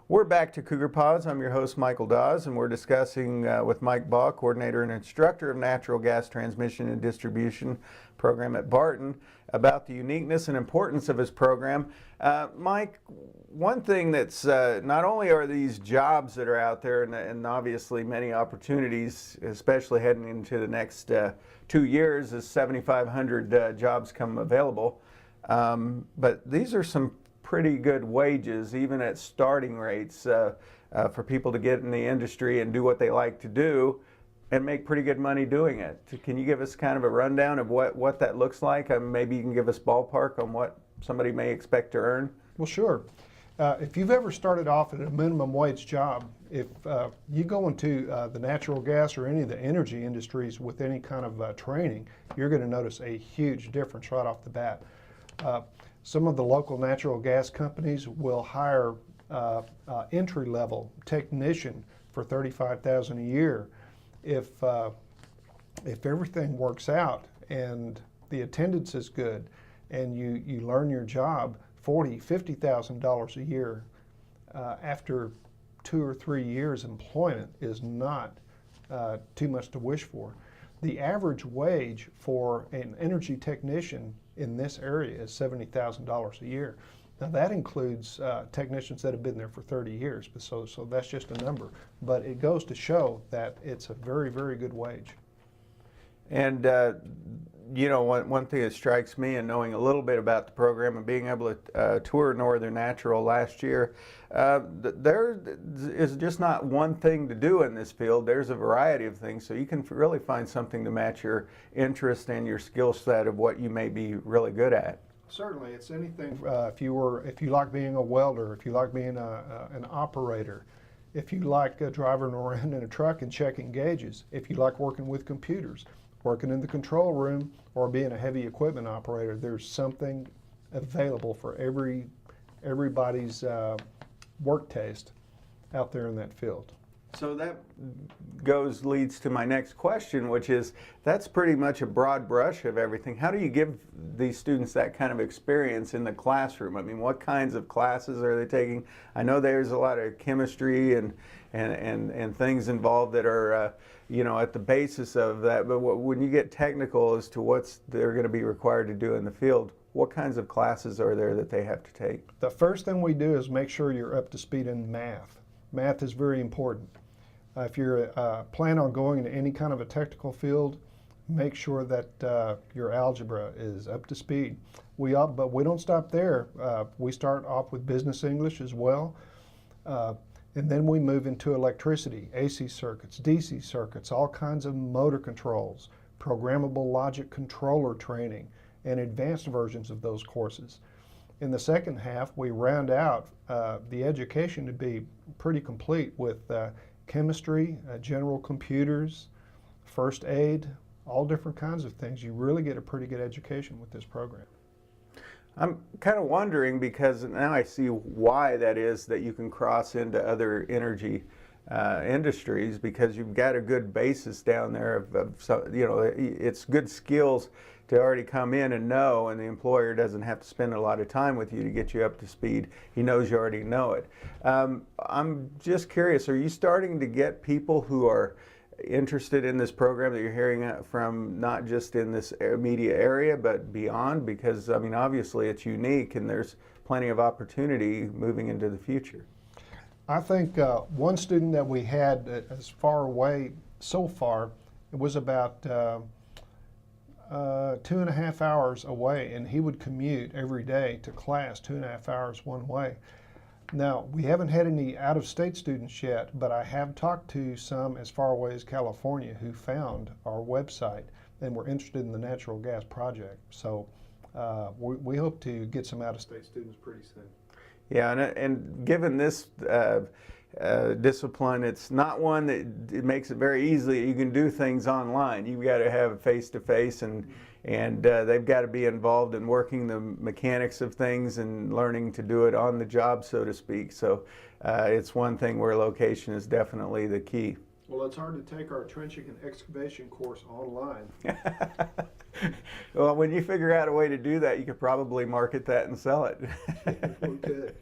We're back to Cougar Pods. I'm your host, Michael Dawes, and we're discussing with Mike Baugh, coordinator and instructor of natural gas transmission and distribution program at Barton, about the uniqueness and importance of his program. Mike, one thing that's not only are these jobs that are out there and obviously many opportunities, especially heading into the next 2 years as 7,500 jobs come available, but these are some pretty good wages, even at starting rates, for people to get in the industry and do what they like to do and make pretty good money doing it. Can you give us kind of a rundown of what that looks like? Maybe you can give us ballpark on what somebody may expect to earn? Well, sure. If you've ever started off at a minimum wage job, if you go into the natural gas or any of the energy industries with any kind of training, you're going to notice a huge difference right off the bat. Some of the local natural gas companies will hire entry-level technician for $35,000 a year. If everything works out and the attendance is good and you learn your job, $40,000, $50,000 a year after 2 or 3 years employment is not too much to wish for. The average wage for an energy technician in this area is $70,000 a year. Now that includes technicians that have been there for 30 years, so that's just a number. But it goes to show that it's a very, very good wage. And you know, one thing that strikes me in knowing a little bit about the program and being able to tour Northern Natural last year, there is just not one thing to do in this field. There's a variety of things, so you can really find something to match your interest and your skill set of what you may be really good at. Certainly, it's anything. If you like being a welder, if you like being an operator, if you like driving around in a truck and checking gauges, if you like working with computers, working in the control room, or being a heavy equipment operator, there's something available for everybody's work taste out there in that field. So that leads to my next question, which is, that's pretty much a broad brush of everything. How do you give these students that kind of experience in the classroom? I mean, what kinds of classes are they taking? I know there's a lot of chemistry and things involved that are you know, at the basis of that, but when you get technical as to what they're going to be required to do in the field, what kinds of classes are there that they have to take? The first thing we do is make sure you're up to speed in math. Math is very important. If you're plan on going into any kind of a technical field, make sure that your algebra is up to speed. But we don't stop there. We start off with business English as well. And then we move into electricity, AC circuits, DC circuits, all kinds of motor controls, programmable logic controller training, and advanced versions of those courses. In the second half, we round out the education to be pretty complete with chemistry, general computers, first aid, all different kinds of things. You really get a pretty good education with this program. I'm kind of wondering, because now I see why that is, that you can cross into other energy industries, because you've got a good basis down there of you know, it's good skills to already come in and know, and the employer doesn't have to spend a lot of time with you to get you up to speed. He knows you already know it. I'm just curious, are you starting to get people who are interested in this program that you're hearing from, not just in this immediate area but beyond? Because I mean, obviously it's unique and there's plenty of opportunity moving into the future. I think one student that we had as far away so far, it was about 2.5 hours away, and he would commute every day to class 2.5 hours one way. Now, we haven't had any out-of-state students yet, but I have talked to some as far away as California who found our website and were interested in the natural gas project. So we hope to get some out-of-state students pretty soon. Yeah, and given this discipline, it's not one that it makes it very easy. You can do things online. You've got to have face-to-face, and they've got to be involved in working the mechanics of things and learning to do it on the job, so to speak. So it's one thing where location is definitely the key. Well, it's hard to take our trenching and excavation course online. Well, when you figure out a way to do that, you could probably market that and sell it. We could.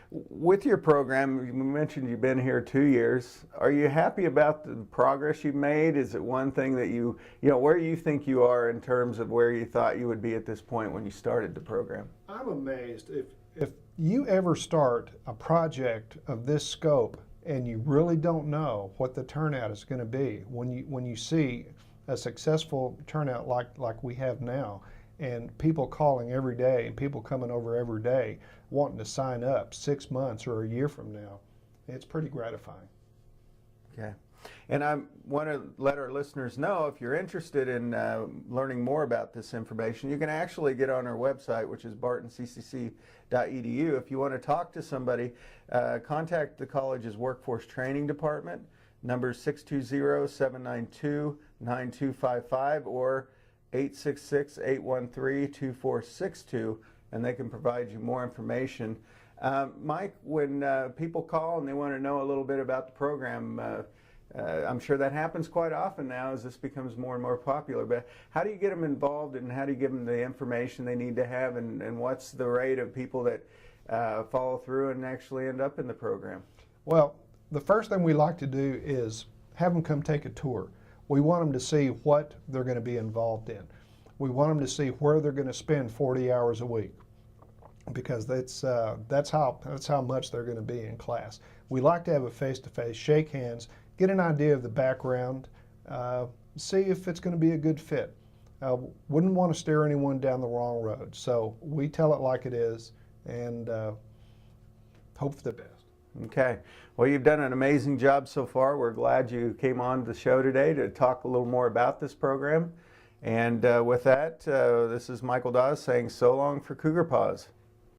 With your program, you mentioned you've been here 2 years. Are you happy about the progress you've made? Is it one thing that where you think you are in terms of where you thought you would be at this point when you started the program? I'm amazed. If you ever start a project of this scope and you really don't know what the turnout is going to be, when you see a successful turnout like we have now, and people calling every day and people coming over every day wanting to sign up 6 months or a year from now, it's pretty gratifying. Okay. And I want to let our listeners know, if you're interested in learning more about this information, you can actually get on our website, which is bartoncc.edu. If you want to talk to somebody, contact the college's Workforce Training Department, number 620-792-9255 or 866-813-2462, and they can provide you more information. Mike, when people call and they want to know a little bit about the program, I'm sure that happens quite often now as this becomes more and more popular, but how do you get them involved and how do you give them the information they need to have, and what's the rate of people that follow through and actually end up in the program? Well, the first thing we like to do is have them come take a tour. We want them to see what they're going to be involved in. We want them to see where they're going to spend 40 hours a week, because that's how much they're going to be in class. We like to have a face-to-face, shake hands, get an idea of the background, see if it's going to be a good fit. Wouldn't want to steer anyone down the wrong road, so we tell it like it is and hope for the best. Okay. Well, you've done an amazing job so far. We're glad you came on the show today to talk a little more about this program. And with that, this is Michael Dawes saying so long for Cougar Paws.